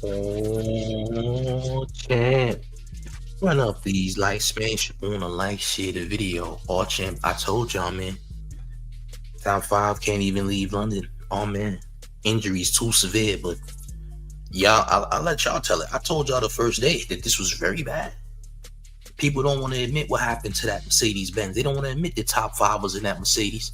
Oh, champ. Run up these likes, smash on a like, share the video. Oh, champ, I told y'all, man. Top five can't even leave London. Oh, man. Injuries too severe, but y'all, I'll let y'all tell it. I told y'all the first day that this was very bad. People don't want to admit what happened to that Mercedes Benz. They don't want to admit the top five was in that Mercedes.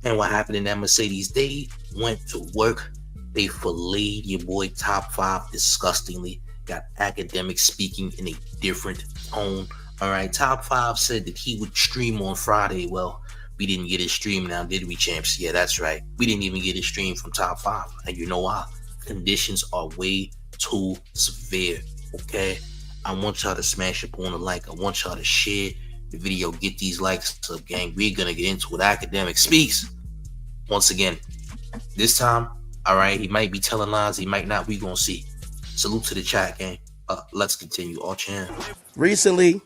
And what happened in that Mercedes? They went to work. They filleted your boy Top 5 disgustingly. Got Akademiks speaking in a different tone. All right, Top 5 said that he would stream on Friday. Well, we didn't get his stream now, did we, champs? Yeah, that's right. We didn't even get his stream from Top 5. And you know why? Conditions are way too severe, okay? I want y'all to smash up on a like. I want y'all to share the video. Get these likes up, gang. We're going to get into what Akademiks speaks. Once again, this time, all right, he might be telling lies. He might not. We going to see. Salute to the chat, gang. Let's continue. All champ. Recently,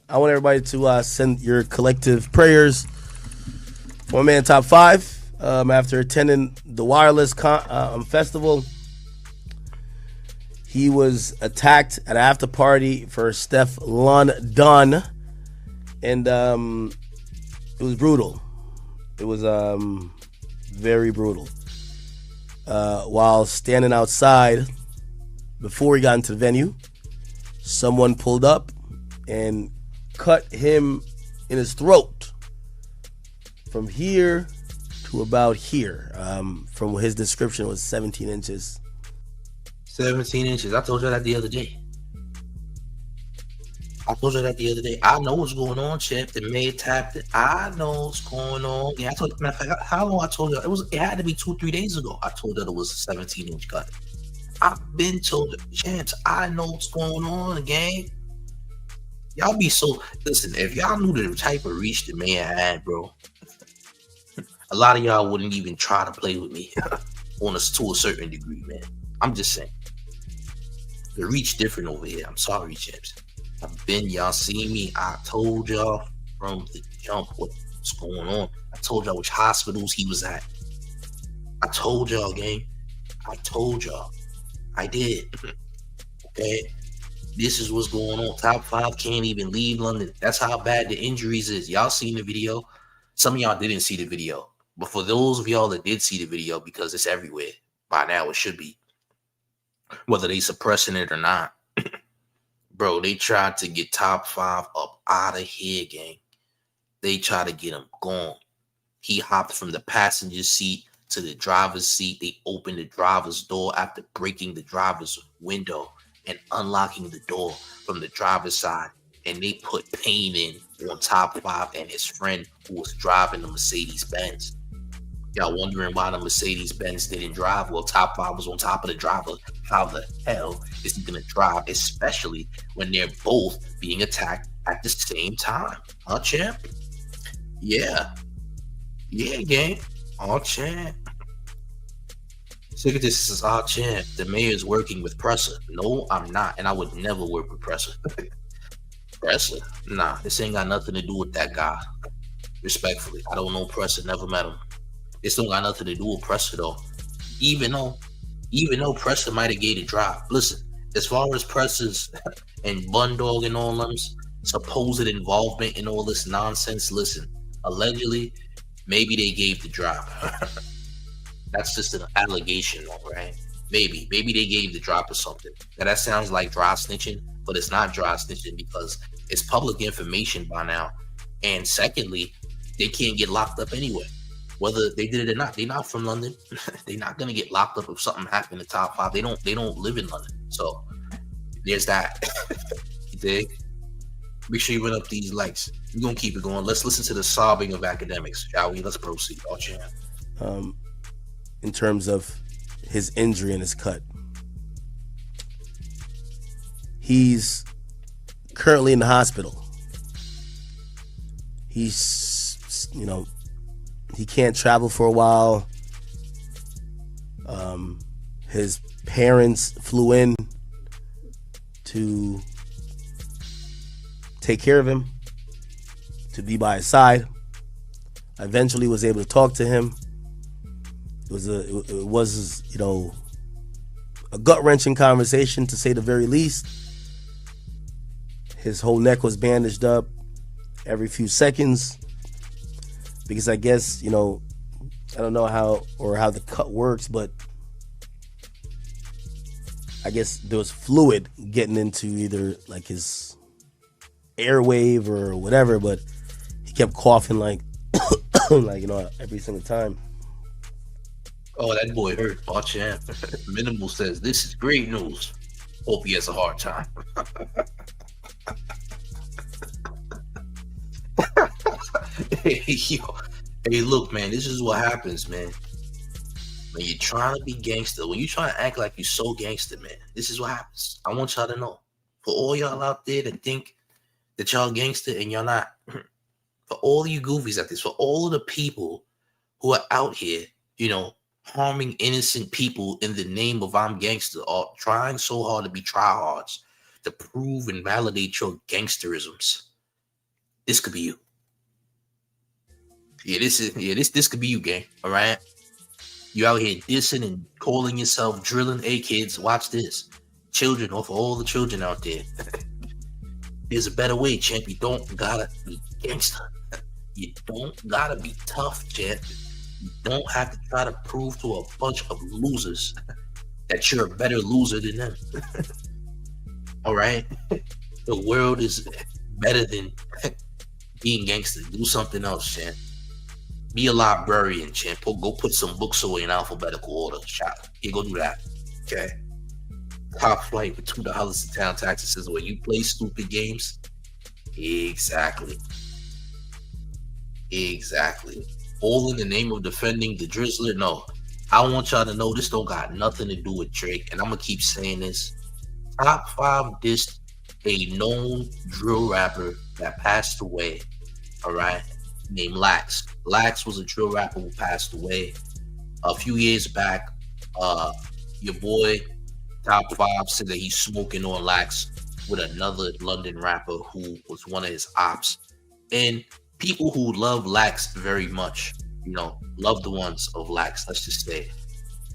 I want everybody to send your collective prayers for my man Top 5 after attending the Wireless Festival. He was attacked at an after party for Steph London, and it was brutal. It was very brutal. While standing outside, before he got into the venue, someone pulled up and cut him in his throat from here to about here. From his description, it was 17 inches. 17 inches. I told you that the other day. I know what's going on, champ. The mayor tapped it. I know what's going on. Yeah, I told you. Matter of fact, how long I told you? It had to be 2-3 days ago. I told you that it was a 17-inch cut. I've been told the champs. I know what's going on, gang. Y'all be so listen. If y'all knew the type of reach the mayor had, bro, a lot of y'all wouldn't even try to play with me on us to a certain degree, man. I'm just saying. The reach different over here. I'm sorry, champs. Y'all see me. I told y'all from the jump what's going on. I told y'all which hospitals he was at. I told y'all, gang. I told y'all. I did. Okay. This is what's going on. Top 5 can't even leave London. That's how bad the injuries is. Y'all seen the video. Some of y'all didn't see the video. But for those of y'all that did see the video, because it's everywhere, by now it should be, whether they suppressing it or not, bro, they tried to get Top 5 up out of here, gang. They tried to get him gone. He hopped from the passenger seat to the driver's seat. They opened the driver's door after breaking the driver's window and unlocking the door from the driver's side. And they put pain in on Top 5 and his friend who was driving the Mercedes Benz. Y'all wondering why the Mercedes Benz didn't drive? Well, Top 5 was on top of the driver. How the hell is he going to drive, especially when they're both being attacked at the same time? Huh, champ? Yeah. Yeah, gang. All champ. Look at this. This is all champ. The mayor's working with Presser. No, I'm not. And I would never work with Presser. Presser? Nah, this ain't got nothing to do with that guy. Respectfully. I don't know Presser. Never met him. This don't got nothing to do with Presser, though. Even though Presser might have gave the drop. Listen, as far as Presser's and Bun Dog and all them supposed involvement in all this nonsense, listen, allegedly, maybe they gave the drop. That's just an allegation, right? Maybe they gave the drop or something. Now that sounds like dry snitching, but it's not dry snitching because it's public information by now. And secondly, they can't get locked up anyway. Whether they did it or not, they're not from London. They're not gonna get locked up if something happened to Top 5. They don't live in London. So there's that. You dig? Make sure you run up these likes. We're gonna keep it going. Let's listen to the sobbing of Akademiks, shall we? Let's proceed. Oh, champ. In terms of his injury and his cut, he's currently in the hospital. He's, he can't travel for a while. His parents flew in to take care of him, to be by his side. I eventually was able to talk to him. It was a gut-wrenching conversation, to say the very least. His whole neck was bandaged up every few seconds because I guess, I don't know how the cut works, but I guess there was fluid getting into either like his airwave or whatever, but he kept coughing like every single time. Oh, that boy hurt. Oh, champ. Minimal says, this is great news. Hope he has a hard time. Hey, yo. Hey, look, man, this is what happens, man. When you're trying to be gangster, when you're trying to act like you're so gangster, man, this is what happens. I want y'all to know. For all y'all out there that think that y'all gangster and y'all not, for all you goofies at this, for all of the people who are out here, harming innocent people in the name of I'm gangster, or trying so hard to be tryhards to prove and validate your gangsterisms. This could be you. This could be you, gang. All right. You out here dissing and calling yourself drilling. Hey, kids, watch this. Children, or for all the children out there, there's a better way, champ. You don't gotta be gangster. You don't gotta be tough, champ. You don't have to try to prove to a bunch of losers that you're a better loser than them. All right? The world is better than being gangster. Do something else, champ. Be a librarian, champ. Go put some books away in alphabetical order. Here, go do that. Okay? Top flight with $2 in town taxes says, where you play stupid games? Exactly. All in the name of defending the Drizzler? No. I want y'all to know this don't got nothing to do with Drake. And I'm going to keep saying this. Top 5 dissed a known drill rapper that passed away. All right? Named Lax. Lax was a drill rapper who passed away a few years back. Your boy, Top 5, said that he's smoking on Lax with another London rapper who was one of his ops. And people who love Lax very much, love the ones of Lax, let's just say,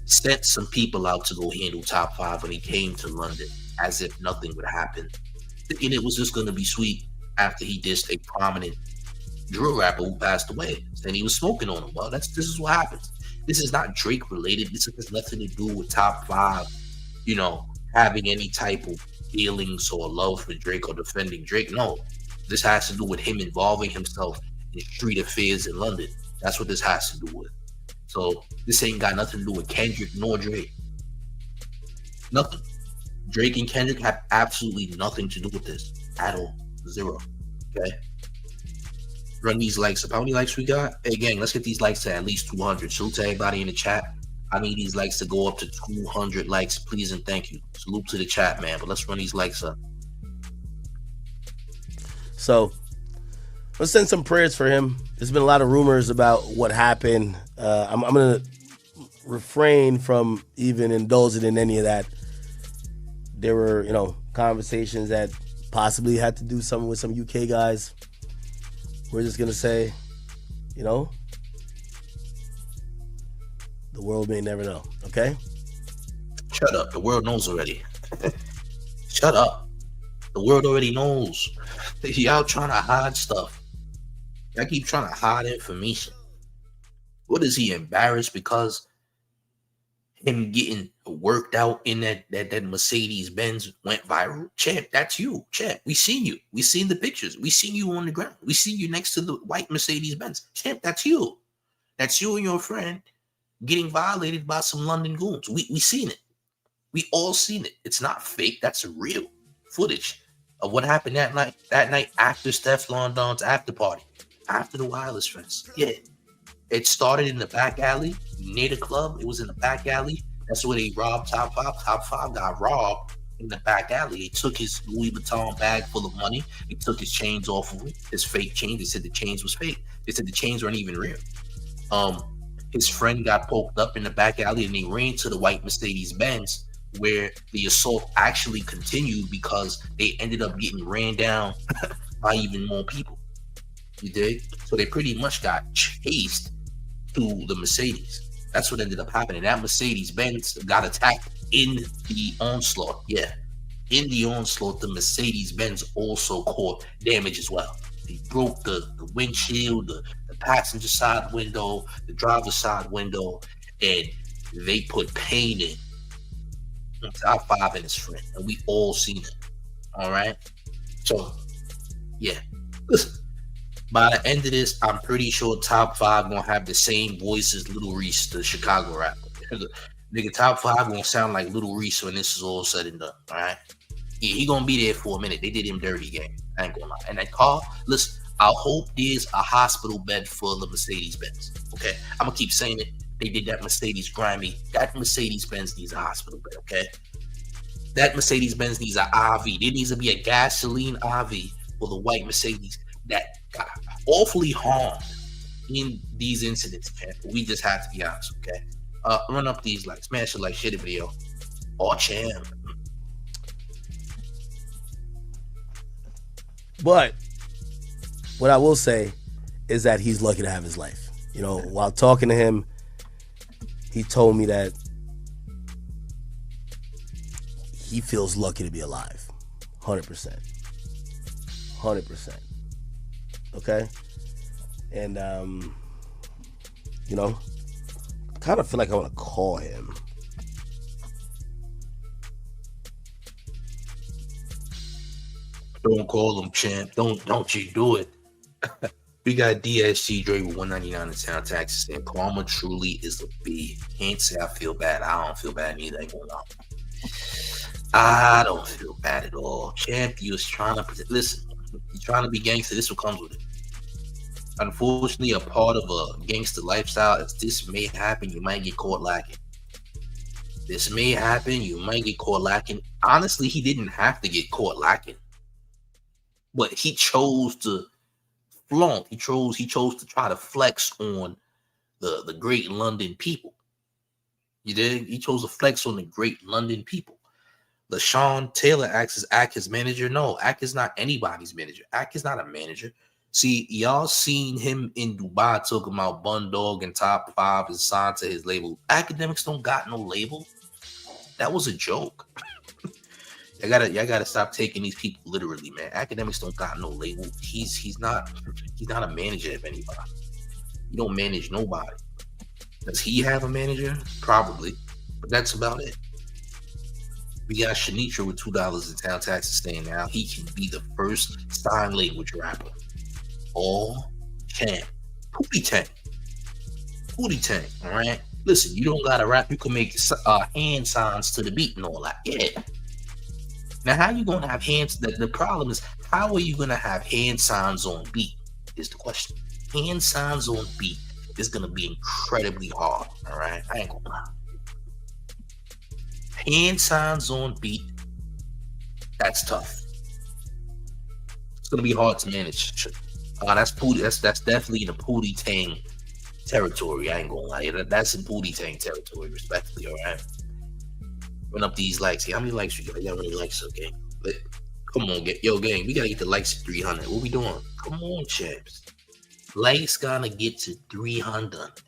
sent some people out to go handle Top 5 when he came to London, as if nothing would happen. Thinking it was just going to be sweet after he dissed a prominent drill rapper who passed away. And he was smoking on him. Well, this is what happens. This is not Drake related. This has nothing to do with Top 5, having any type of feelings or love for Drake or defending Drake. No. This has to do with him involving himself in street affairs in London. That's what this has to do with. So this ain't got nothing to do with Kendrick nor Drake. Nothing. Drake and Kendrick have absolutely nothing to do with this at all. Zero. Okay? Run these likes up. How many likes we got? Hey, gang, let's get these likes to at least 200. Salute to everybody in the chat. I need these likes to go up to 200 likes, please and thank you. Salute to the chat, man. But let's run these likes up. So let's send some prayers for him. There's been a lot of rumors about what happened. I'm going to refrain from even indulging in any of that. There were, conversations that possibly had to do something with some UK guys. We're just going to say, the world may never know, okay? Shut up. The world knows already. Shut up. The world already knows. Y'all trying to hide stuff. Y'all keep trying to hide information. What is he, embarrassed because him getting worked out in that Mercedes Benz went viral? Champ, that's you. Champ, we seen you. We seen the pictures. We seen you on the ground. We seen you next to the white Mercedes Benz. Champ, that's you. That's you and your friend getting violated by some London goons. We seen it. We all seen it. It's not fake. That's real footage of what happened that night after Stefflon Don's after party, after the Wireless Fest. Yeah. It started in the back alley near the club. It was in the back alley. That's where they robbed Top 5. Top 5 got robbed in the back alley. They took his Louis Vuitton bag full of money. They took his chains off of him, his fake chains. They said the chains was fake. They said the chains weren't even real. His friend got poked up in the back alley and they ran to the white Mercedes Benz, where the assault actually continued because they ended up getting ran down by even more people. You dig? So they pretty much got chased to the Mercedes. That's what ended up happening. That Mercedes Benz got attacked in the onslaught. Yeah, in the onslaught, the Mercedes-Benz also caught damage as well. They broke the windshield, the passenger side window, the driver's side window, and they put pain in. Top five and his friend, and we all seen it. All right. So yeah, listen. By the end of this, I'm pretty sure top five gonna have the same voice as Little Reese, the Chicago rapper. Nigga, top five gonna sound like Little Reese when this is all said and done. All right. Yeah, he gonna be there for a minute. They did him dirty, gang. I ain't gonna lie. And that car, listen, I hope there's a hospital bed full of Mercedes Benz. Okay, I'm gonna keep saying it. They did that Mercedes grimy. That Mercedes Benz needs a hospital bed. Okay, that Mercedes Benz needs an IV. There needs to be a gasoline IV for the white Mercedes that got awfully harmed in these incidents. Man. We just have to be honest. Okay, run up these likes, smash it like shit a video. Oh, champ. But what I will say is that he's lucky to have his life. You know, while talking to him, he told me that he feels lucky to be alive. 100%. 100%. Okay? And, you know, I kind of feel like I want to call him. Don't call him, champ. Don't you do it. We got DSG Dre with 199 in town taxes, and karma truly is a B. Can't say I feel bad. I don't feel bad either. I don't feel bad at all. Champ, you was trying to listen. You're trying to be gangster. This is what comes with it. Unfortunately, a part of a gangster lifestyle is this may happen. You might get caught lacking. This may happen. You might get caught lacking. Honestly, he didn't have to get caught lacking. But he chose to flaunt. He chose to try to flex on the great London people. You did. He chose to flex on the great London people. LaShawn Taylor acts his manager. No, Ack is not anybody's manager. Ack is not a manager. See, y'all seen him in Dubai talking about Bun Dog and Top 5 is signed to his label. Akademiks don't got no label. That was a joke. Y'all gotta stop taking these people literally, man. Akademiks don't got no label. He's not a manager of anybody. He don't manage nobody. Does he have a manager? Probably, but that's about it. We got Shanitra with $2 in town taxes saying now he can be the first sign language rapper. All champ. Pootie Tang. All right. Listen, you don't gotta rap. You can make hand signs to the beat and all that. Yeah. Now, how you gonna have hands? The problem is, how are you gonna have hand signs on beat? Is the question. Hand signs on beat is gonna be incredibly hard. All right, I ain't gonna lie. Hand signs on beat, that's tough. It's gonna be hard to manage. That's Pootie. That's definitely in the Pootie Tang territory. I ain't gonna lie. That's in Pootie Tang territory, respectfully. All right. Run up these likes. How many likes we got? How many likes? Okay. Come on, gang. We gotta get the likes to 300. What we doing? Come on, chaps. Likes gotta get to 300.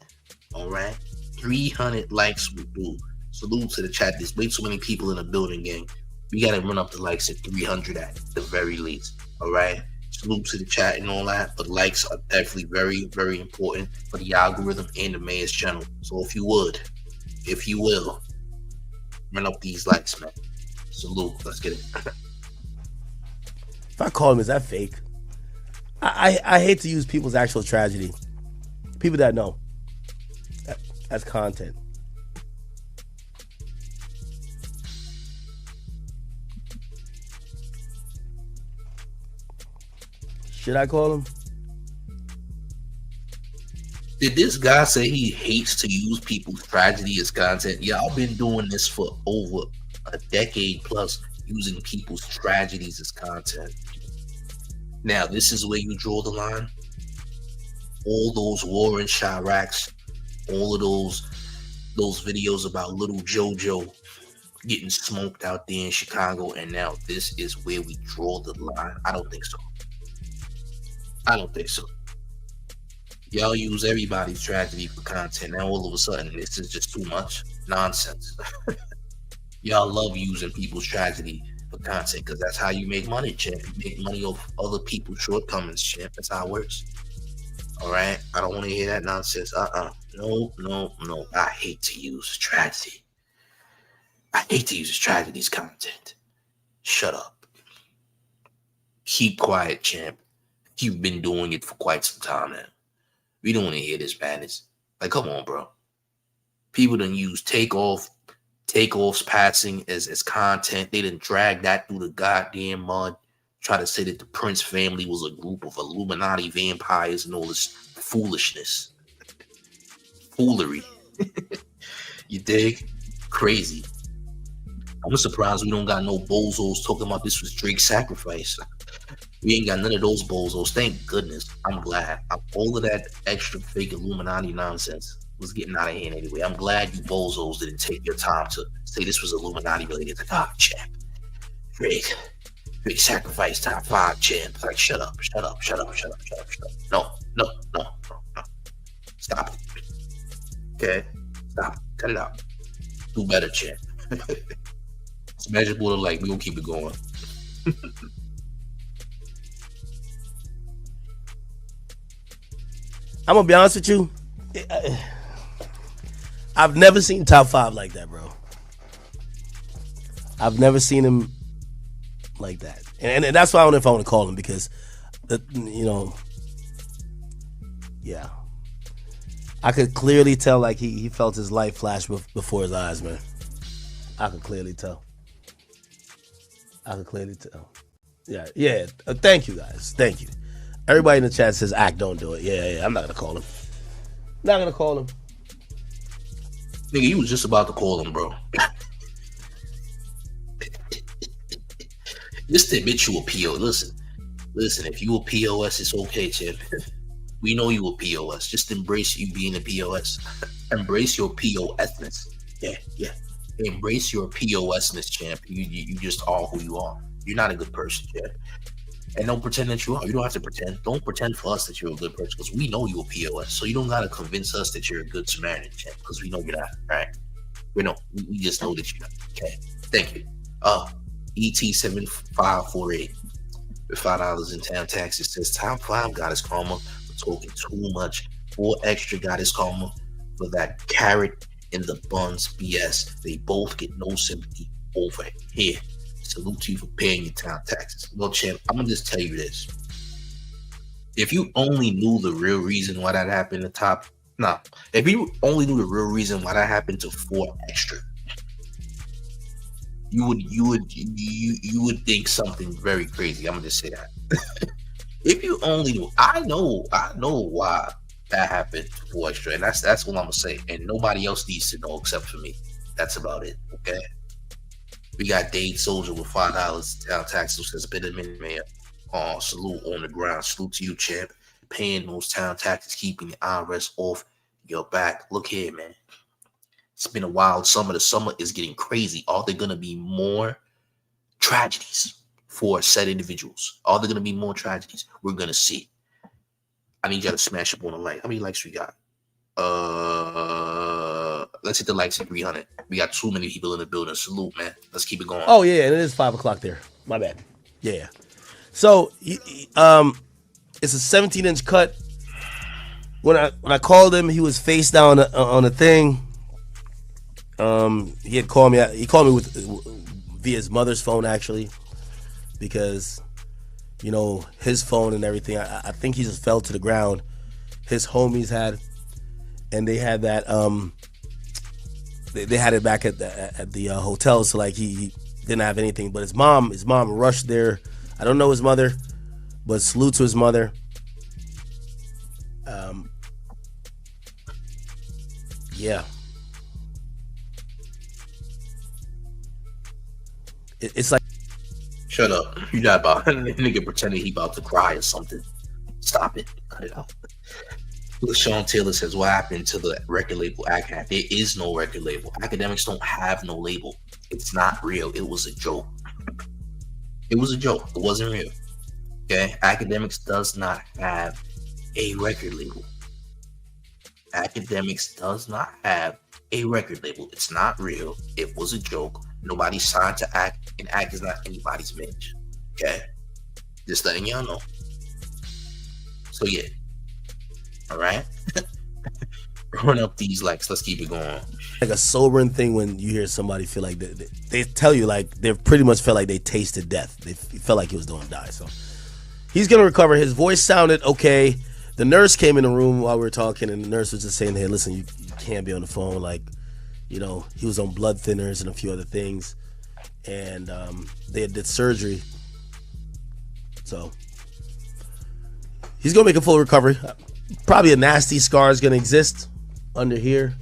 All right. 300 likes will do. Salute to the chat. There's way too many people in the building, gang. We gotta run up the likes at 300 at the very least. All right. Salute to the chat and all that. But likes are definitely very, very important for the algorithm and the mayor's channel. So if you will. Run up these likes, man. Salute. Let's get it. If I call him, is that fake? I hate to use people's actual tragedy. People that know. As content. Should I call him? Did this guy say he hates to use people's tragedy as content? Yeah, I've been doing this for over a decade plus, using people's tragedies as content. Now, this is where you draw the line. All those war in Chiracs, all of those videos about little JoJo getting smoked out there in Chicago, and now this is where we draw the line. I don't think so. Y'all use everybody's tragedy for content. Now all of a sudden, this is just too much nonsense. Y'all love using people's tragedy for content because that's how you make money, champ. You make money off other people's shortcomings, champ. That's how it works. All right? I don't want to hear that nonsense. No, no, no. I hate to use tragedy. I hate to use tragedy's content. Shut up. Keep quiet, champ. You've been doing it for quite some time now. We don't want to hear this madness. Like, come on, bro. People done use takeoff's passing as content. They done drag that through the goddamn mud. Try to say that the Prince family was a group of Illuminati vampires and all this foolishness. Foolery. You dig? Crazy. I'm surprised we don't got no bozos talking about this was Drake's sacrifice. We ain't got none of those bozos. Thank goodness. I'm glad. All of that extra fake Illuminati nonsense was getting out of hand anyway. I'm glad you bozos didn't take your time to say this was Illuminati related. Like, champ. Drake sacrifice top 5, champ. Like, shut up. No. Stop it. Okay? Stop. Cut it out. Do better, champ. It's measurable to like. We gonna keep it going. I'm gonna be honest with you. I've never seen top 5 like that, bro. I've never seen him like that, and that's why I don't know if I want to call him because, yeah, I could clearly tell like he felt his life flash before his eyes, man. I could clearly tell. Yeah. Thank you guys. Thank you. Everybody in the chat says, "Act, don't do it." Yeah. I'm not gonna call him. Nigga, you was just about to call him, bro. Just to admit you a PO. Listen. If you a POS, it's okay, champ. We know you a POS. Just embrace you being a POS. Embrace your POSness. Yeah. Embrace your POSness, champ. You just are who you are. You're not a good person, champ. And don't pretend that you are. You don't have to pretend. Don't pretend for us that you're a good person because we know you're a POS. So you don't gotta convince us that you're a good Samaritan, champ, because we know you're not. All right? We just know that you're not. Okay. Thank you. ET7548 with $5 in town taxes says top 5 got his karma for talking too much. 4 extra got his karma for that carrot in the buns BS. They both get no sympathy over here. Salute to you for paying your town taxes. Well, champ, I'm gonna just tell you this. If you only knew the real reason why that happened if you only knew the real reason why that happened to 4 extra, you would think something very crazy. I'm gonna just say that. If you only knew, I know why that happened to 4 extra, and that's what I'm gonna say. And nobody else needs to know except for me. That's about it. Okay. We got Dade Soldier with $5 town taxes says been a minute, man. Salute on the ground. Salute to you, champ. Paying those town taxes, keeping the IRS off your back. Look here, man. It's been a wild summer. The summer is getting crazy. Are there gonna be more tragedies for said individuals? Are there gonna be more tragedies? We're gonna see. I need y'all to smash up on the like. How many likes we got? Let's hit the likes at 300. We got too many people in the building. Salute, man. Let's keep it going. Oh yeah, and it is 5 o'clock there. My bad. Yeah. So it's a 17-inch cut. When I called him, he was face down on a thing. He had called me. He called me via his mother's phone actually, because his phone and everything. I think he just fell to the ground. His homies had, and they had that. They had it back at the hotel, so like he didn't have anything. But his mom rushed there. I don't know his mother, but salute to his mother. Yeah. It's like, shut up. You're not about nigga pretending he about to cry or something. Stop it. Cut it out. Sean Taylor says, what happened to the record label ACAD? There is no record label. Akademiks don't have no label. It's not real. It was a joke. It was a joke. It wasn't real. Okay? Akademiks does not have a record label. Akademiks does not have a record label. It's not real. It was a joke. Nobody signed to Act, and Act is not anybody's manager. Okay? Just letting y'all know. So yeah. Alright? Run up these likes. Let's keep it going. Like a sobering thing when you hear somebody feel like they tell you like they pretty much felt like they tasted death. They felt like he was going to die. So he's going to recover. His voice sounded okay. The nurse came in the room while we were talking, and the nurse was just saying, hey, listen, you can't be on the phone. Like, you know, he was on blood thinners and a few other things. And they did surgery. So he's going to make a full recovery. Probably a nasty scar is going to exist under here,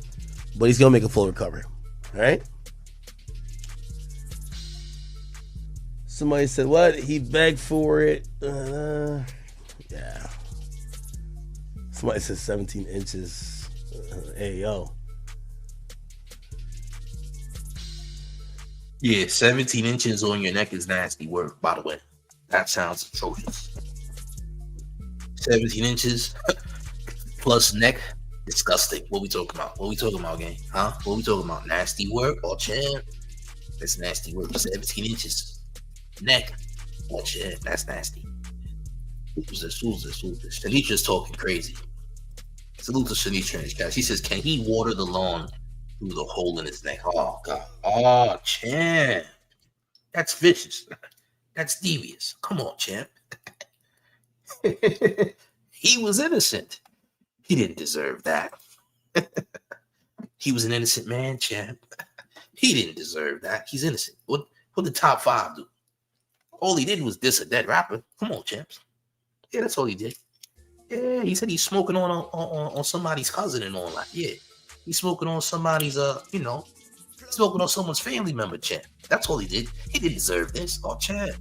but he's going to make a full recovery. All right? Somebody said, what? He begged for it. Yeah. Somebody said 17 inches. Hey, yo. Yeah, 17 inches on your neck is nasty work, by the way. That sounds atrocious. 17 inches plus neck, disgusting. What we talking about? What we talking about, gang? Huh? What we talking about? Nasty work? Oh, champ. That's nasty work. 17 inches. Neck. Oh, champ. That's nasty. Who's this? Shanitra's talking crazy. Salute to Shanitra in his chat. She says, can he water the lawn through the hole in his neck? Oh, God. Oh, champ. That's vicious. That's devious. Come on, champ. He was innocent. He didn't deserve that. He was an innocent man, champ. He didn't deserve that. He's innocent. What did Top 5 do? All he did was diss a dead rapper. Come on, champs. Yeah, that's all he did. Yeah, he said he's smoking on somebody's cousin and all that. Yeah, he's smoking on somebody's smoking on someone's family member, champ. That's all he did. He didn't deserve this. Oh, champ.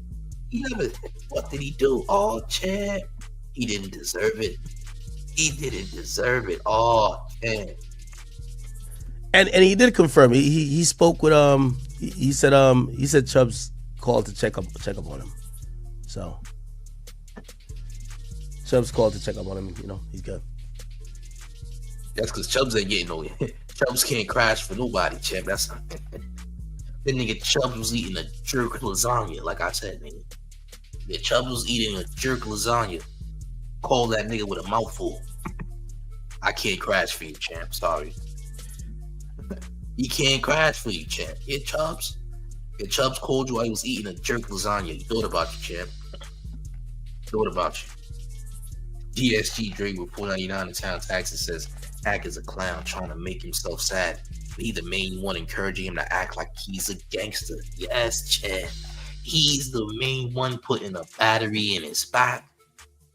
He never. What did he do? Oh, champ. He didn't deserve it. He didn't deserve it. Oh, champ. And he did confirm. He spoke with he said Chubbs called to check up on him. So Chubbs called to check up on him. You know, he's good. That's because Chubbs ain't getting no. Chubbs can't crash for nobody, champ. That's not. That nigga Chubbs was eating a jerk lasagna, like I said, nigga. Yeah, Chubbs was eating a jerk lasagna. Call that nigga with a mouthful. I can't crash for you, champ. Sorry. He can't crash for you, champ. Yeah, Chubbs. Yeah, Chubbs called you while he was eating a jerk lasagna. He thought about you, champ. Thought about you. DSG Drake with $4.99 in town taxes says Act is a clown trying to make himself sad. He the main one encouraging him to act like he's a gangster. Yes, champ. He's the main one putting a battery in his back.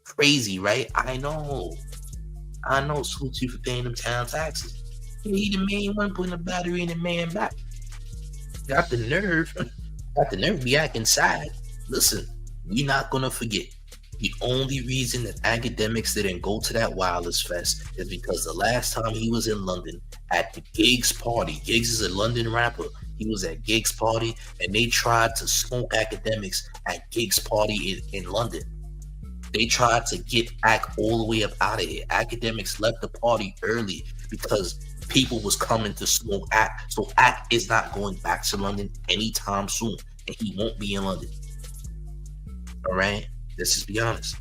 Crazy, right? I know. Salute you for paying them town taxes. He the main one putting a battery in the man back. Got the nerve be acting sad. Listen, we not gonna forget. The only reason that Akademiks didn't go to that Wireless Fest is because the last time he was in London at the Gigs party, Gigs is a London rapper. He was at Gigs party and they tried to smoke Akademiks at Gigs party in London. They tried to get Ack all the way up out of here. Akademiks left the party early because people was coming to smoke Ack. So Ack is not going back to London anytime soon, and he won't be in London. All right, let's just be honest.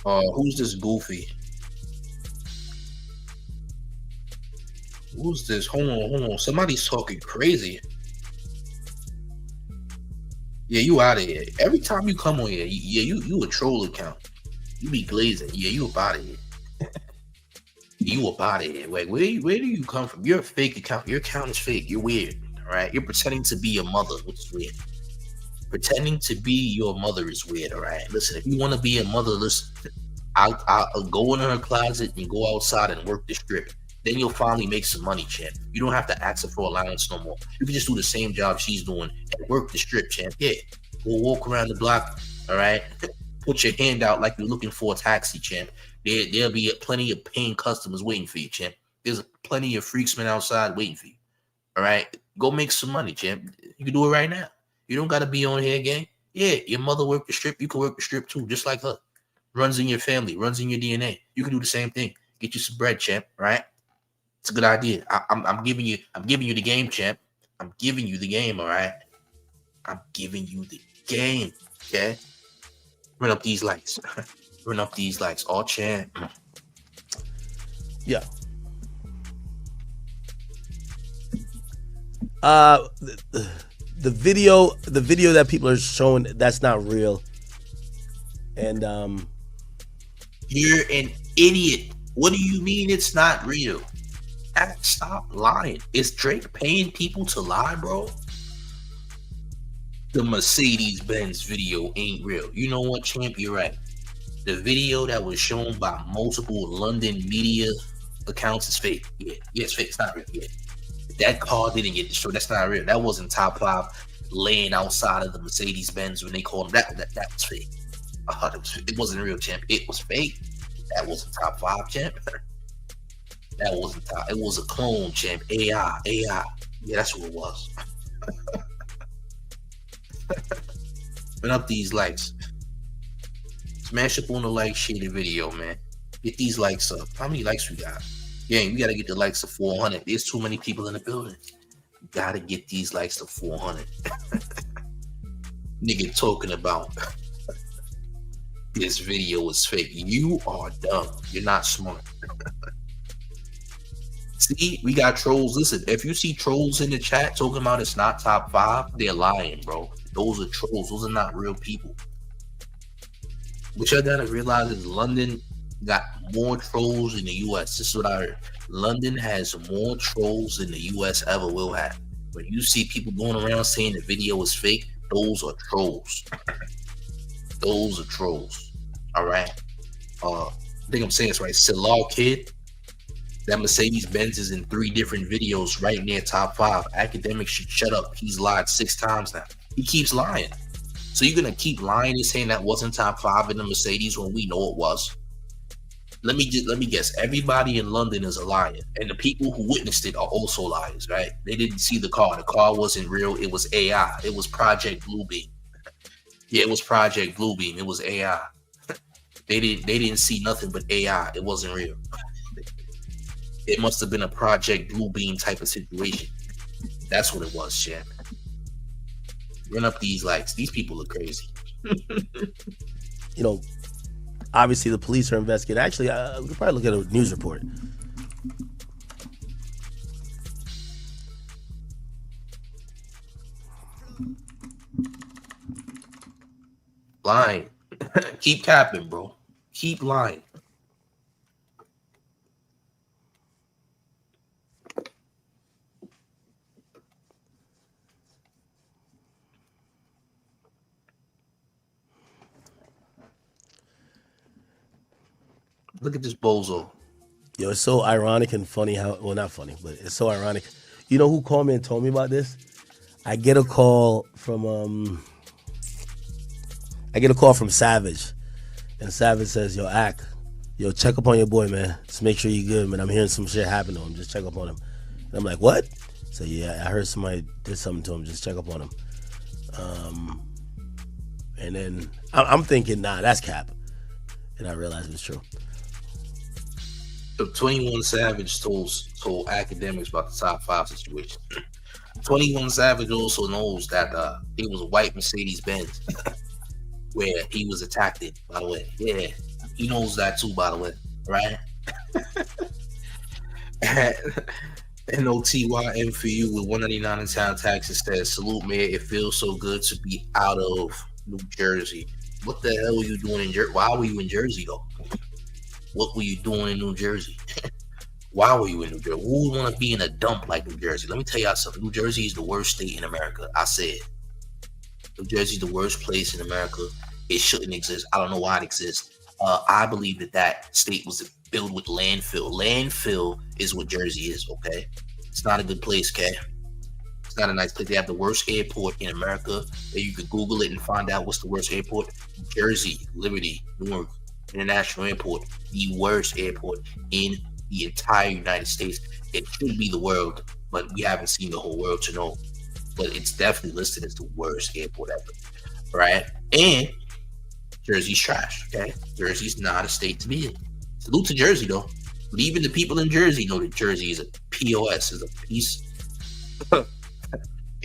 Who's this goofy? Who's this? Hold on. Somebody's talking crazy. Yeah, you out of here. Every time you come on here, you a troll account. You be glazing. Yeah, you up out of here. You up out of here. Wait, where do you come from? You're a fake account. Your account is fake. You're weird. All right? You're pretending to be your mother, which is weird. Pretending to be your mother is weird, all right? Listen, if you want to be a mother, listen, I'll go in her closet and go outside and work the strip. Then you'll finally make some money, champ. You don't have to ask her for allowance no more. You can just do the same job she's doing and work the strip, champ. Yeah, go walk around the block, all right? Put your hand out like you're looking for a taxi, champ. There'll be plenty of paying customers waiting for you, champ. There's plenty of freaksmen outside waiting for you, all right? Go make some money, champ. You can do it right now. You don't got to be on here, gang. Yeah, your mother worked the strip. You can work the strip too, just like her. Runs in your family, runs in your DNA. You can do the same thing. Get you some bread, champ, right? It's a good idea. I'm giving you the game, champ. I'm giving you the game, all right? I'm giving you the game, okay? Run up these likes. Run up these likes. All champ. Yeah. The video that people are showing, that's not real. And You're an idiot. What do you mean it's not real? Stop lying. Is Drake paying people to lie, bro? The Mercedes-Benz video ain't real. You know what, champ? You're right. The video that was shown by multiple London media accounts is fake. Yeah, it's fake. It's not real. Yeah. That car didn't get destroyed. That's not real. That wasn't top 5 laying outside of the Mercedes-Benz when they called him. That was fake. It wasn't real, champ. It was fake. That wasn't top 5, champ. That wasn't top. It was a clone, champ. AI. Yeah, that's what it was. Put up these likes. Smash up on the like, share the video, man. Get these likes up. How many likes we got? Gang, we gotta get the likes to 400. There's too many people in the building. We gotta get these likes to 400. Nigga talking about this video is fake. You are dumb. You're not smart. See, we got trolls. Listen, if you see trolls in the chat talking about it's not top 5, they're lying, bro. Those are trolls. Those are not real people. What y'all gotta realize is London got more trolls in the US. This is what I heard. London has more trolls than the US ever will have. When you see people going around saying the video is fake, those are trolls. Those are trolls. All right. I think I'm saying this right. Salah Kid, that Mercedes-Benz is in 3 different videos right near top 5. Akademiks should shut up. He's lied 6 times now. He keeps lying. So you're gonna keep lying and saying that wasn't top 5 in the Mercedes when we know it was? Let me guess. Everybody in London is a liar, and the people who witnessed it are also liars, right? They didn't see the car. The car wasn't real. It was AI. It was Project Bluebeam. Yeah, it was Project Bluebeam. It was AI. They didn't see nothing but AI. It wasn't real. It must have been a Project Bluebeam type of situation. That's what it was, champ. Run up these likes. These people are crazy. You know, obviously the police are investigating. Actually, we could probably look at a news report. Lying. Keep capping, bro. Keep lying. Look at this bozo. Yo, it's so ironic and funny how, well, not funny, but it's so ironic. You know who called me and told me about this? I get a call from Savage. And Savage says, yo, check up on your boy, man. Just make sure you're good, man. I'm hearing some shit happen to him. Just check up on him. And I'm like, what? So yeah, I heard somebody did something to him. Just check up on him. And then I'm thinking, nah, that's cap. And I realized it was true. So 21 Savage told Akademiks about the top 5 situation. 21 Savage also knows that it was a white Mercedes-Benz where he was attacked in, by the way. Yeah, he knows that too, by the way, right? NOTYM for you with 199 in town taxes says, salute, Mayor. It feels so good to be out of New Jersey. What the hell were you doing in Jersey? Why were you in Jersey, though? What were you doing in New Jersey? Why were you in New Jersey? Who would want to be in a dump like New Jersey? Let me tell y'all something. New Jersey is the worst state in America. I said, New Jersey is the worst place in America. It shouldn't exist. I don't know why it exists. I believe that state was filled with landfill. Landfill is what Jersey is, okay? It's not a good place, okay? It's not a nice place. They have the worst airport in America. You can Google it and find out what's the worst airport. Jersey, Liberty, Newark International Airport, the worst airport in the entire United States. It should be the world, but we haven't seen the whole world to know. But it's definitely listed as the worst airport ever, right? And Jersey's trash, okay? Jersey's not a state to be in. Salute to Jersey, though. But even the people in Jersey know that Jersey is a POS, is a piece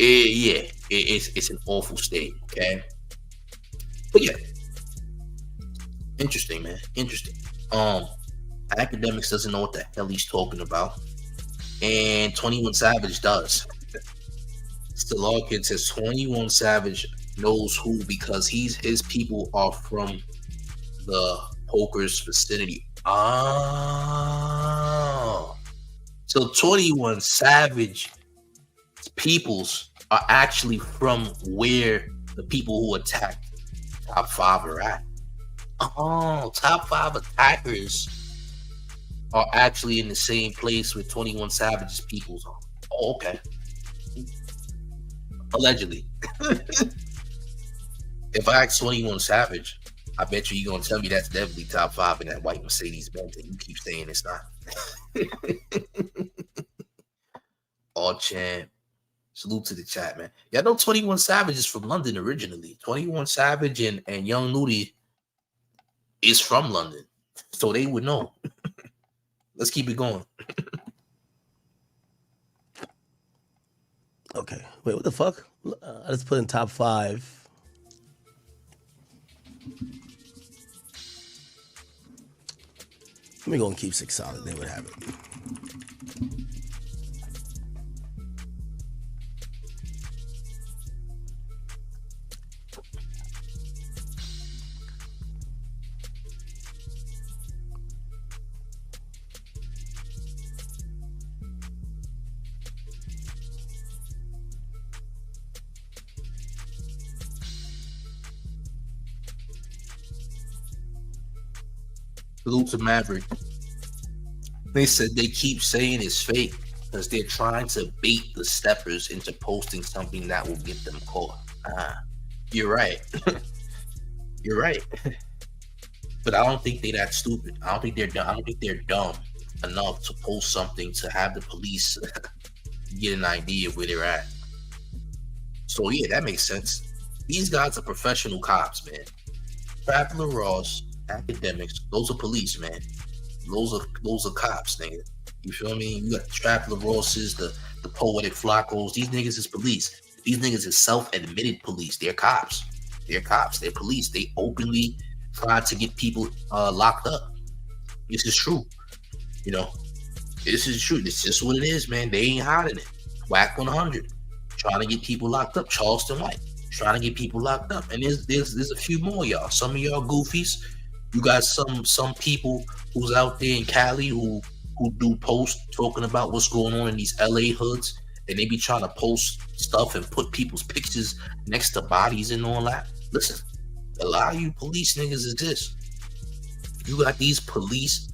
It's an awful state. Okay, but yeah, interesting, man. Interesting. Academics doesn't know what the hell he's talking about, and 21 Savage does. Still, Kid says 21 Savage knows who because his people are from the poker's vicinity. Oh, so 21 Savage peoples are actually from where the people who attacked Top 5 are at. Oh, Top 5 attackers are actually in the same place where 21 Savage's peoples are. Oh, okay. Allegedly. If I ask 21 Savage, I bet you're going to tell me that's definitely Top 5 in that white Mercedes Benz, and you keep saying it's not. Oh, champ. Salute to the chat, man. Y'all know 21 Savage is from London originally. 21 Savage and Young Nudie is from London, so they would know. Let's keep it going. Okay. Wait, what the fuck? I just put in top 5. Let me go and keep 6 solid. They would have it. Salute to Maverick. They said they keep saying it's fake because they're trying to bait the steppers into posting something that will get them caught. You're right. You're right. But I don't think they're that stupid. I don't think they're dumb enough to post something to have the police get an idea of where they're at. So yeah, that makes sense. These guys are professional cops, man. Traveler Ross, Academics, those are police, man. Those are cops, nigga. You feel me? You got the Traveler Rosses, the Poetic Floccos. These niggas is police. These niggas is self-admitted police. They're cops. They're cops. They're police. They openly try to get people locked up. This is true. You know, this is true. This is what it is, man. They ain't hiding it. Whack 100, trying to get people locked up. Charleston White, trying to get people locked up. And there's a few more y'all. Some of y'all goofies. You got some people who's out there in Cali who do posts talking about what's going on in these LA hoods, and they be trying to post stuff and put people's pictures next to bodies and all that. Listen, a lot of you police niggas is this. You got these police.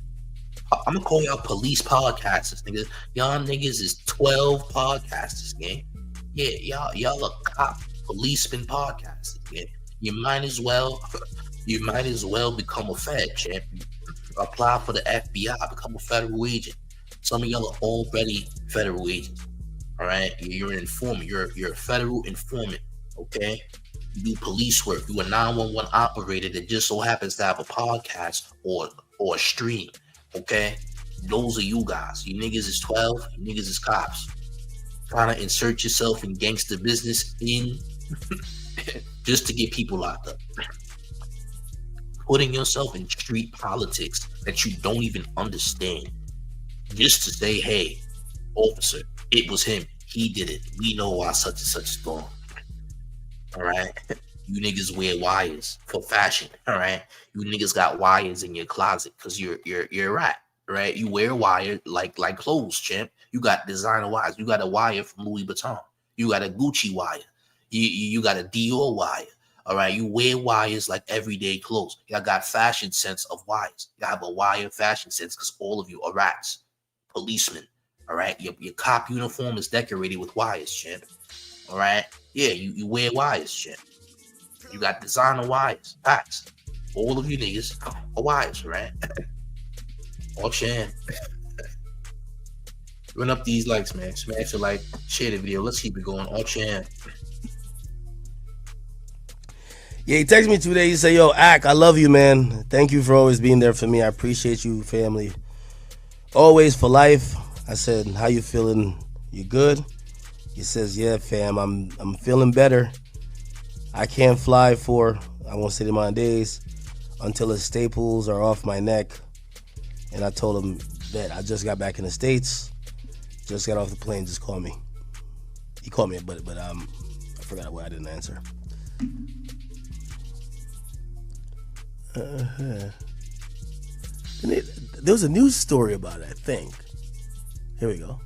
I'm gonna call y'all police podcasters, nigga. Y'all niggas is 12 podcasters, gang. Yeah, y'all are cop policeman podcasters, gang. You might as well become a Fed, champ. Apply for the FBI, become a federal agent. Some of y'all are already federal agents. All right, you're an informant. You're a federal informant. Okay, you do police work. You're a 911 operator that just so happens to have a podcast or a stream. Okay, those are you guys. You niggas is 12. You niggas is cops. Trying to insert yourself in gangster business in just to get people locked up. Putting yourself in street politics that you don't even understand, just to say, hey, officer, it was him. He did it. We know why such and such is gone. All right. You niggas wear wires for fashion. All right. You niggas got wires in your closet because you're a rat. Right. You wear wire like clothes, champ. You got designer wires. You got a wire from Louis Vuitton. You got a Gucci wire. You got a Dior wire. All right, you wear wires like everyday clothes. Y'all got fashion sense of wires. Y'all have a wire fashion sense because all of you are rats, policemen. All right, your cop uniform is decorated with wires, champ. All right, yeah, you wear wires, champ. You got designer wires, facts. All of you niggas are wires, right? All champ. Run up these likes, man. Smash the like, share the video. Let's keep it going. All champ. Yeah, he texted me 2 days. He said, yo, Ak, I love you, man. Thank you for always being there for me. I appreciate you, family. Always for life. I said, how you feeling? You good? He says, yeah, fam, I'm feeling better. I can't fly for, I won't say the amount of days, until the staples are off my neck. And I told him that I just got back in the States, just got off the plane, just call me. He called me, but I forgot why I didn't answer. There was a news story about it, I think. Here we go.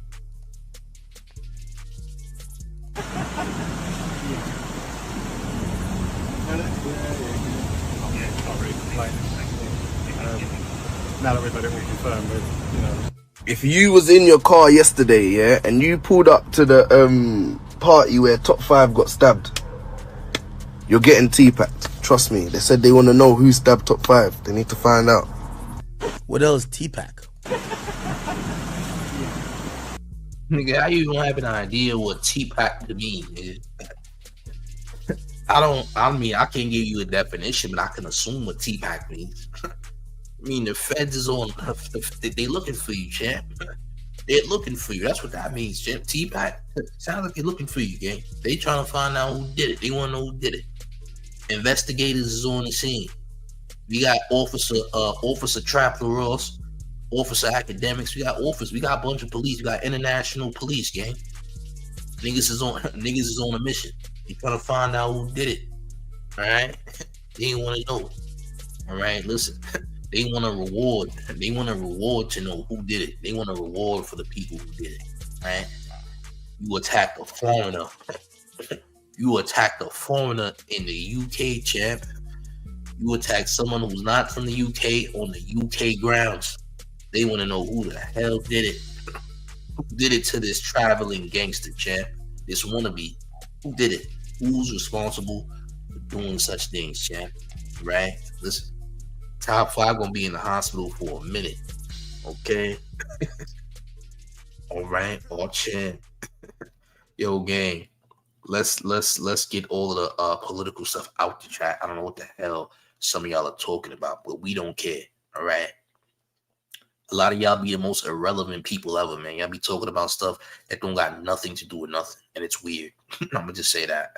Now that we've had it all confirmed with, you know. If you was in your car yesterday, yeah, and you pulled up to the party where Top5 got stabbed, you're getting T-packed. Trust me. They said they want to know who stabbed Top5. They need to find out. What else? T-Pack. Nigga, how you don't have an idea what T-Pack to mean, nigga? I can't give you a definition, but I can assume what T-Pack means. I mean, the feds is on, they looking for you, champ. They're looking for you. That's what that means, champ. T-Pack, sounds like they're looking for you, gang. They trying to find out who did it. They want to know who did it. Investigators is on the scene. We got Officer Trapper Ross, Officer Akademiks. We got officers. We got a bunch of police. We got international police, gang. Niggas is on a mission. They trying to find out who did it. All right, they want to know. All right, listen. They want a reward. They want a reward to know who did it. They want a reward for the people who did it. All right. You attacked a foreigner. You attacked a foreigner in the UK, champ. You attacked someone who's not from the UK on the UK grounds. They want to know who the hell did it. Who did it to this traveling gangster, champ? This wannabe. Who did it? Who's responsible for doing such things, champ? Right? Listen, Top5 gonna be in the hospital for a minute. Okay? All right, all champ. Yo, gang. Let's get all of the political stuff out the chat. I don't know what the hell some of y'all are talking about, but we don't care. All right. A lot of y'all be the most irrelevant people ever, man. Y'all be talking about stuff that don't got nothing to do with nothing, and it's weird. I'm gonna just say that.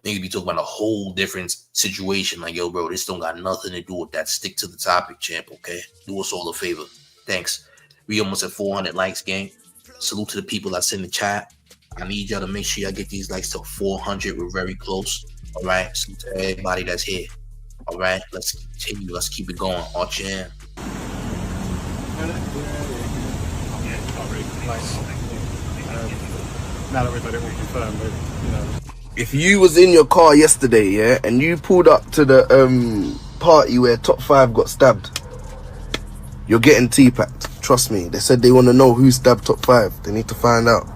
Niggas be talking about a whole different situation. Like, yo, bro, this don't got nothing to do with that. Stick to the topic, champ. Okay, do us all a favor. Thanks. We almost at 400 likes, gang. Salute to the people that's in the chat. I need y'all to make sure y'all get these likes to 400. We're very close. All right. Salute to everybody that's here. All right. Let's continue. Let's keep it going. All champ. Now that we've had it all confirmed with, you know. If you was in your car yesterday, yeah, and you pulled up to the party where Top5 got stabbed, you're getting T-packed. Trust me. They said they want to know who stabbed Top5. They need to find out.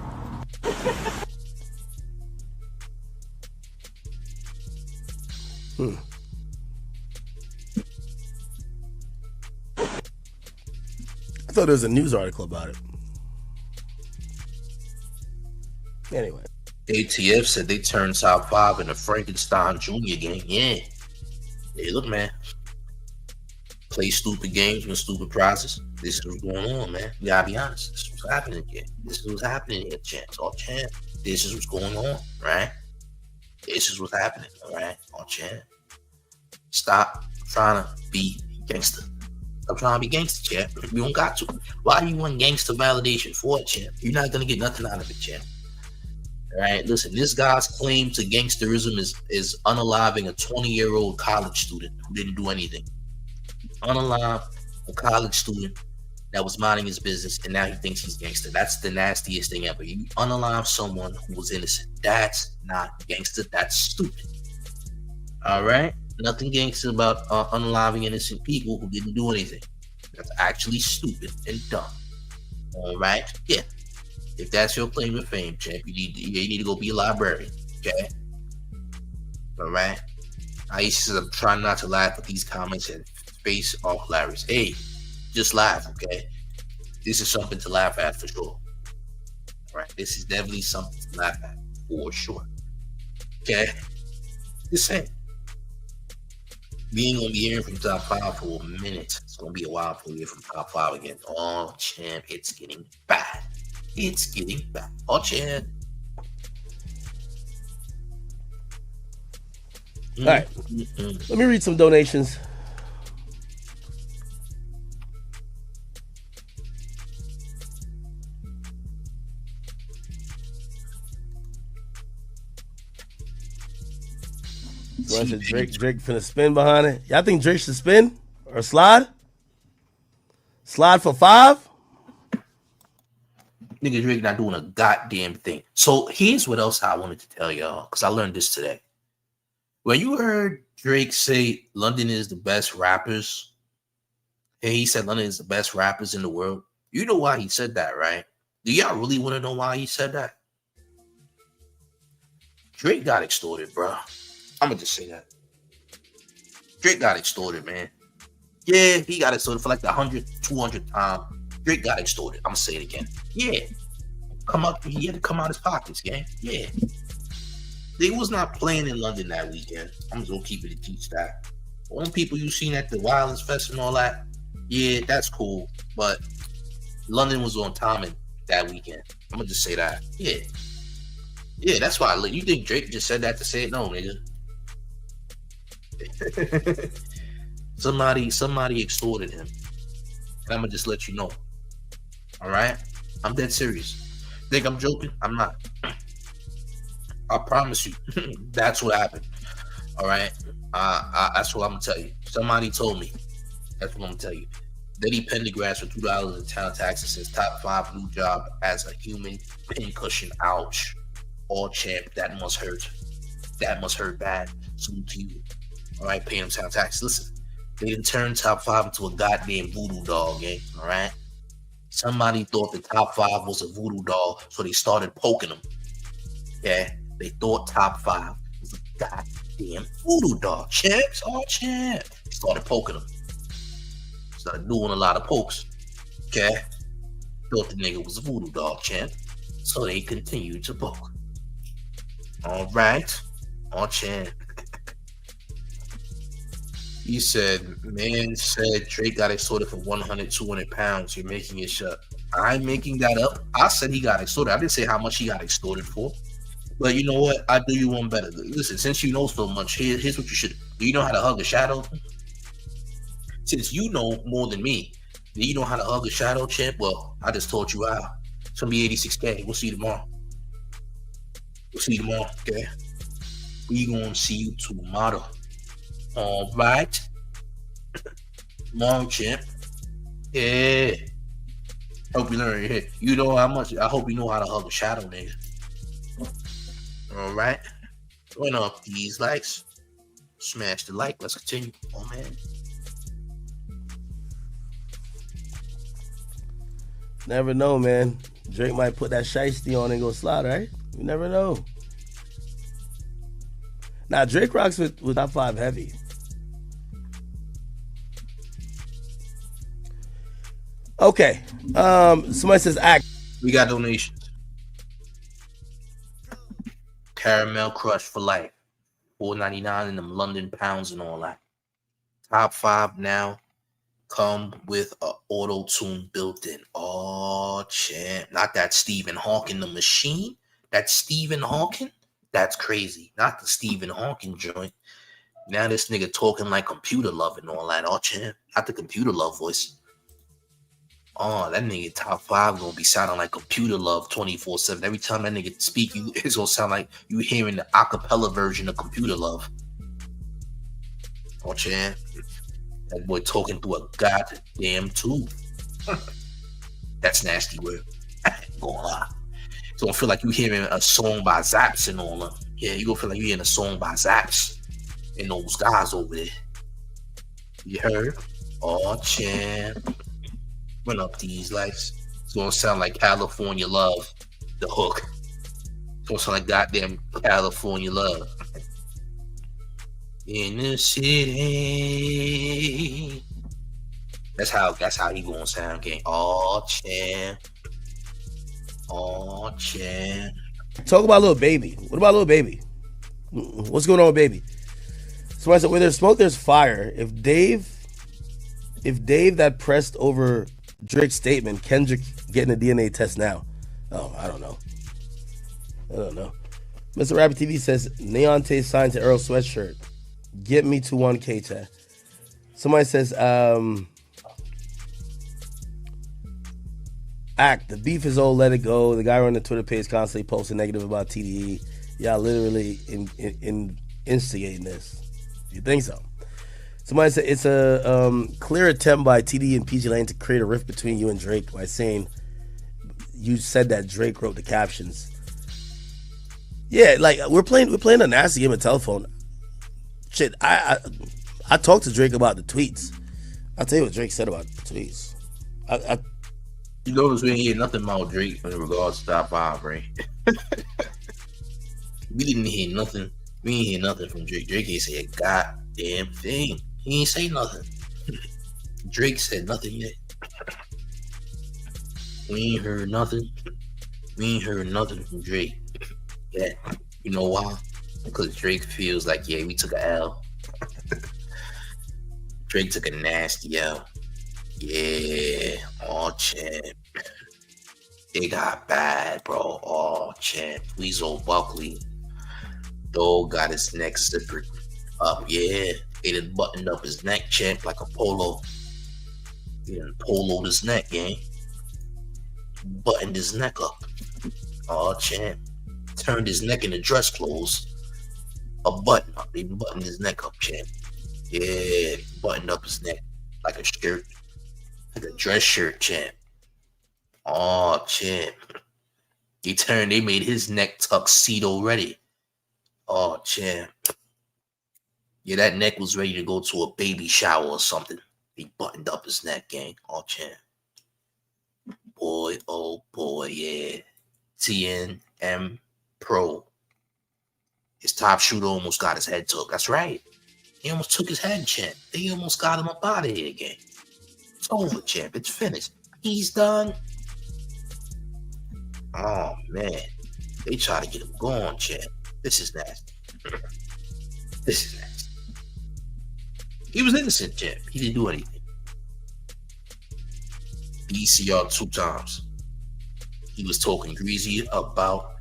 I thought there was a news article about it. Anyway. ATF said they turned Top5 into Frankenstein Jr. gang. Yeah. Hey, look, man. Play stupid games, win stupid prizes. This is what's going on, man. You gotta be honest. This is what's happening here. This is what's happening here, champs. All champ. This is what's going on, right? This is what's happening, all right? All champ. Stop trying to be gangster. Stop trying to be gangster, champ. You don't got to. Why do you want gangster validation for it, champ? You're not gonna get nothing out of it, champ. All right, listen, this guy's claim to gangsterism is unaliving a 20-year-old college student who didn't do anything. Unalive a college student that was minding his business, and now he thinks he's gangster. That's the nastiest thing ever. You unalive someone who was innocent. That's not gangster. That's stupid. All right? Nothing gangster about unaliving innocent people who didn't do anything. That's actually stupid and dumb. All right? Yeah. If that's your claim to fame, champ, you need to go be a librarian, okay? All right? Aisha says, I'm trying not to laugh at these comments and face are hilarious. Hey, just laugh, okay? This is something to laugh at for sure. All right? This is definitely something to laugh at for sure. Okay? Just saying. We ain't gonna be hearing from Top5 for a minute. It's gonna be a while before we hear from Top5 again. Oh, champ, it's getting bad. It's getting bad. Oh, champ. All right. Let me read some donations. So I said Drake finna spin behind it. Y'all think Drake should spin or slide? Slide for 5? Nigga, Drake not doing a goddamn thing. So here's what else I wanted to tell y'all, because I learned this today. When you heard Drake say London is the best rappers, and he said London is the best rappers in the world, you know why he said that, right? Do y'all really want to know why he said that? Drake got extorted, bro. I'm gonna just say that. Drake got extorted, man. Yeah, he got extorted for like the 100, 200 times. Drake got extorted. I'm gonna say it again. Yeah. He had to come out his pockets, gang. Yeah. They was not playing in London that weekend. I'm just gonna keep it to teach that. All the people you seen at the Violence Fest and all that, yeah, that's cool. But London was on timing that weekend. I'm gonna just say that. Yeah. Yeah, that's why. You think Drake just said that to say it? No, nigga. somebody extorted him. And I'm gonna just let you know. All right? I'm dead serious. Think I'm joking? I'm not. I promise you. That's what happened. All right? That's what I'm gonna tell you. Somebody told me. That's what I'm gonna tell you. Diddy Pendergrass for $2 in town taxes says top 5 new job as a human pincushion. Ouch. All champ. That must hurt. That must hurt bad. Salute to you. All right, paying them town taxes. Listen, they didn't turn top 5 into a goddamn voodoo doll, gang. All right. Somebody thought the top 5 was a voodoo doll, so they started poking them. Yeah, they thought top 5 was a goddamn voodoo doll. Champs, all champ. They started poking them. Started doing a lot of pokes. Okay, thought the nigga was a voodoo doll, champ. So they continued to poke. All right, all champ. He said, man said Drake got extorted for 100, 200 pounds. You're making it shut. I'm making that up. I said he got extorted. I didn't say how much he got extorted for. But you know what? I do you one better. Listen, since you know so much, here's what you should do. Do you know how to hug a shadow? Since you know more than me, do you know how to hug a shadow, champ? Well, I just taught you how. It's going to be 86K. We'll see you tomorrow. We'll see you tomorrow, okay? We going to see you tomorrow. All right. Tomorrow, champ. Yeah. Hope you learn. Yeah. You know how much. I hope you know how to hug a shadow, nigga. All right. Run up these likes. Smash the like. Let's continue. Oh, man. Never know, man. Drake might put that shiesty on and go slide, right? You never know. Now, Drake rocks with top 5 heavy. Okay. Somebody says act. We got donations. Caramel Crush for life. $4.99 in them London pounds and all that. Top 5 now come with a auto-tune built in. Oh, champ. Not that Stephen Hawking the machine. That Stephen Hawking. That's crazy. Not the Stephen Hawking joint. Now this nigga talking like Computer Love and all that. Oh, champ. Not the Computer Love voice. Oh, that nigga top 5 gonna be sounding like Computer Love 24/7. Every time that nigga speak, it's gonna sound like you hearing the acapella version of Computer Love. Oh, champ. That boy talking through a goddamn tube. That's nasty word. I ain't gonna lie. It's gonna feel like you hearing a song by Zaps and all that. Yeah, you gonna feel like you hearing a song by Zaps and those guys over there. You heard? Oh, champ. Run up these lights. It's gonna sound like California Love, the hook. It's gonna sound like goddamn California Love. In the city. That's how he gonna sound, gang. Oh, champ. Oh, champ. Talk about Lil Baby. What about Lil Baby? What's going on with Baby? Somebody said, where there's smoke, there's fire. If Dave that pressed over Drake's statement, Kendrick getting a DNA test now. Oh, I don't know. Mr. Rapper TV says Neonte signed to Earl Sweatshirt. Get me to 1K, chat. Somebody says, Act, the beef is old, let it go. The guy running the Twitter page constantly posting negative about TDE. Y'all literally in instigating this. You think so? Somebody said it's a clear attempt by TDE and PG Lane to create a rift between you and Drake by saying you said that Drake wrote the captions. Yeah, like we're playing a nasty game of telephone. Shit, I talked to Drake about the tweets. I'll tell you what Drake said about the tweets. You notice we ain't hear nothing about Drake in regards to top 5, right? We didn't hear nothing. We ain't hear nothing from Drake. Drake ain't say a goddamn thing. He ain't say nothing. Drake said nothing yet. We ain't heard nothing. We ain't heard nothing from Drake. Yeah. You know why? Because Drake feels like, yeah, we took a L. Drake took a nasty L. Yeah, all champ. It got bad, bro. All champ. Weasel Buckley. Dog got his neck zippered up. Yeah, he done buttoned up his neck, champ, like a polo. He done poloed his neck, gang. Buttoned his neck up. All champ. Turned his neck into dress clothes. A button up. He buttoned his neck up, champ. Yeah, buttoned up his neck like a shirt. Like a dress shirt, champ. Oh, champ. They made his neck tuxedo ready. Oh, champ. Yeah, that neck was ready to go to a baby shower or something. He buttoned up his neck, gang. Oh, champ. Boy, oh boy, yeah. TNM Pro. His top shooter almost got his head took. That's right. He almost took his head, champ. They almost got him up out of here, gang. It's over, champ. It's finished. He's done. Oh, man. They try to get him going, champ. This is nasty. This is nasty. He was innocent, champ. He didn't do anything. BCR 2 times. He was talking greasy about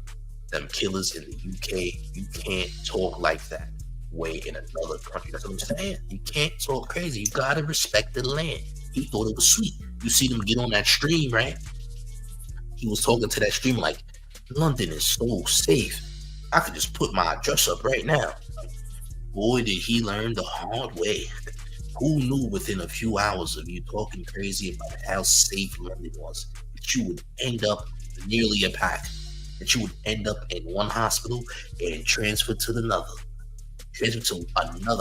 them killers in the UK. You can't talk like that way in another country. That's what I'm saying. You can't talk crazy. You gotta respect the land. He thought it was sweet. You see them get on that stream, right? He was talking to that stream like, London is so safe. I could just put my address up right now. Boy, did he learn the hard way. Who knew within a few hours of you talking crazy about how safe London was, that you would end up nearly a pack, that you would end up in one hospital and transfer to another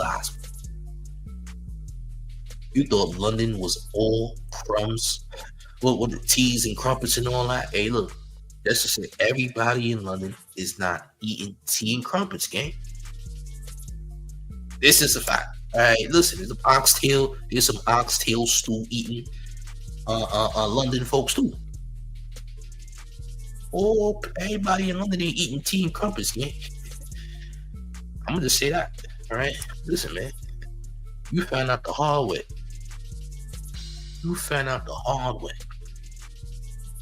hospital. You thought London was all crumbs, what the teas and crumpets and all that? Hey, look, that's to say everybody in London is not eating tea and crumpets, gang. This is a fact. All right, listen, there's some oxtail stew eating London folks too. Oh, everybody in London ain't eating tea and crumpets, gang. I'm gonna just say that. All right, listen, man. You found out the hard way.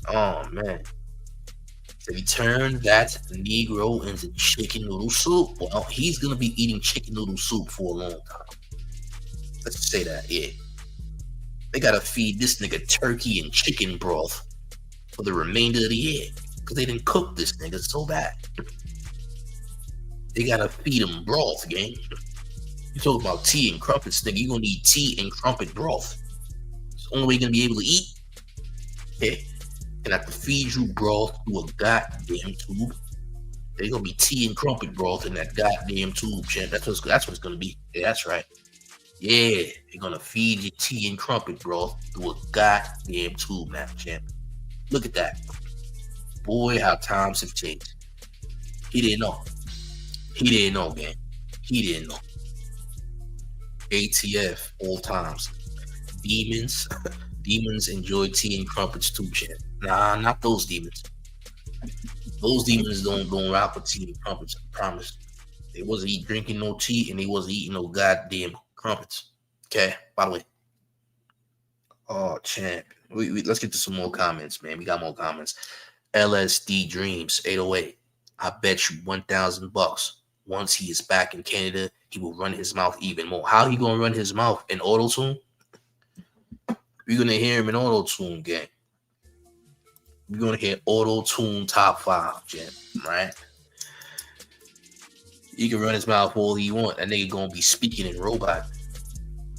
Oh man. So he turned that Negro into chicken noodle soup. Well, he's gonna be eating chicken noodle soup for a long time. Let's just say that, yeah. They gotta feed this nigga turkey and chicken broth for the remainder of the year. Because they didn't cook this nigga so bad. They gotta feed him broth, gang. You talk about tea and crumpets, nigga. You gonna need tea and crumpet broth. It's the only way you're gonna be able to eat. Yeah. And I have to feed you broth through a goddamn tube. There's gonna be tea and crumpet broth in that goddamn tube, champ. That's what it's gonna be. Yeah, that's right. Yeah, they're gonna feed you tea and crumpet broth through a goddamn tube now, champ. Look at that. Boy, how times have changed. He didn't know, gang. He didn't know. ATF, all times. Demons enjoy tea and crumpets too, champ. Nah, not those demons. Those demons don't rock with tea and crumpets, I promise. They wasn't drinking no tea and they wasn't eating no goddamn crumpets. Okay, by the way. Oh, champ. Let's get to some more comments, man. We got more comments. LSD Dreams 808. I bet you $1,000. once he is back in Canada, he will run his mouth even more. How he gonna run his mouth in auto-tune? You're gonna hear him in auto-tune, gang. You're gonna hear auto-tune top 5, Jim, right? He can run his mouth all he want. That nigga gonna be speaking in robot.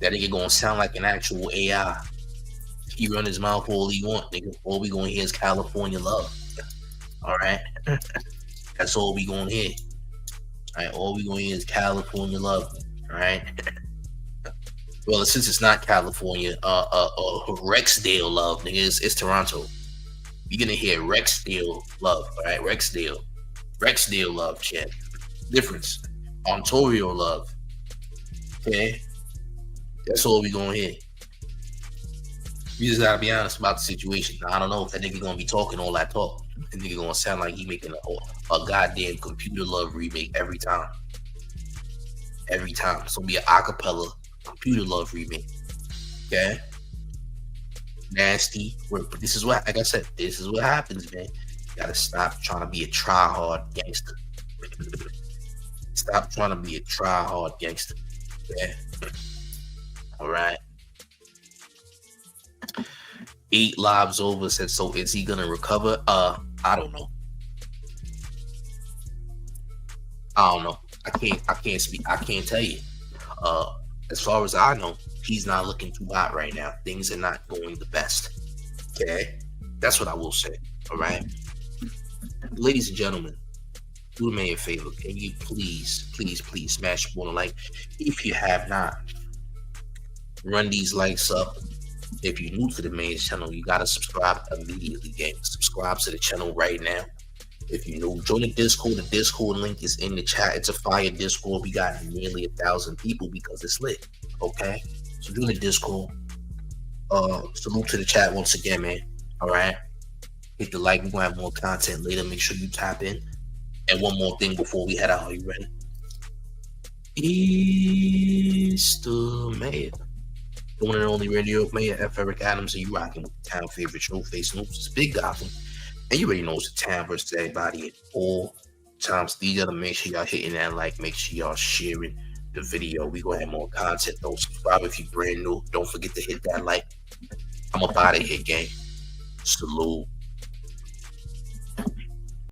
That nigga gonna sound like an actual AI. He run his mouth all he want, nigga. All we gonna hear is California love. All right, that's all we gonna hear. All right, all we gonna hear is California love. All right. Well, since it's not California, Rexdale love, nigga. It's Toronto. You're gonna hear Rexdale love. All right, Rexdale love, chat. Difference. Ontario love. Okay, that's all we gonna hear. You just gotta be honest about the situation. I don't know if that nigga gonna be talking all that talk. That nigga gonna sound like he making a goddamn computer love remake every time. Every time. It's gonna be an acapella computer love remake. Okay? Nasty. But this is what, like I said, this is what happens, man. You gotta stop trying to be a try-hard gangster. Stop trying to be a try-hard gangster. Okay? Alright. 8 lives over said, so is he gonna recover? I don't know. I can't speak. I can't tell you. As far as I know, he's not looking too hot right now. Things are not going the best. Okay? That's what I will say. All right? Ladies and gentlemen, do me a favor. Can you please smash the button like if you have not. Run these likes up. If you're new to the main channel, you gotta subscribe immediately, gang. Subscribe to the channel right now. If you're new, join the Discord link is in the chat. It's a fire Discord. We got nearly 1,000 people because it's lit. Okay? So join the Discord. Salute to the chat once again, man. Alright. Hit the like, we're gonna have more content later. Make sure you tap in. And one more thing before we head out. Are you ready? It's the mayor. The one and only radio mayor, F. Eric Adams, and you rocking with the town favorite show, Face Notes. It's Big Gotham. And you already know it's the town versus everybody at all times. You gotta make sure y'all hitting that like, make sure y'all sharing the video. We gonna have more content though. Subscribe if you brand new. Don't forget to hit that like. I'm up out of here, gang. Salute.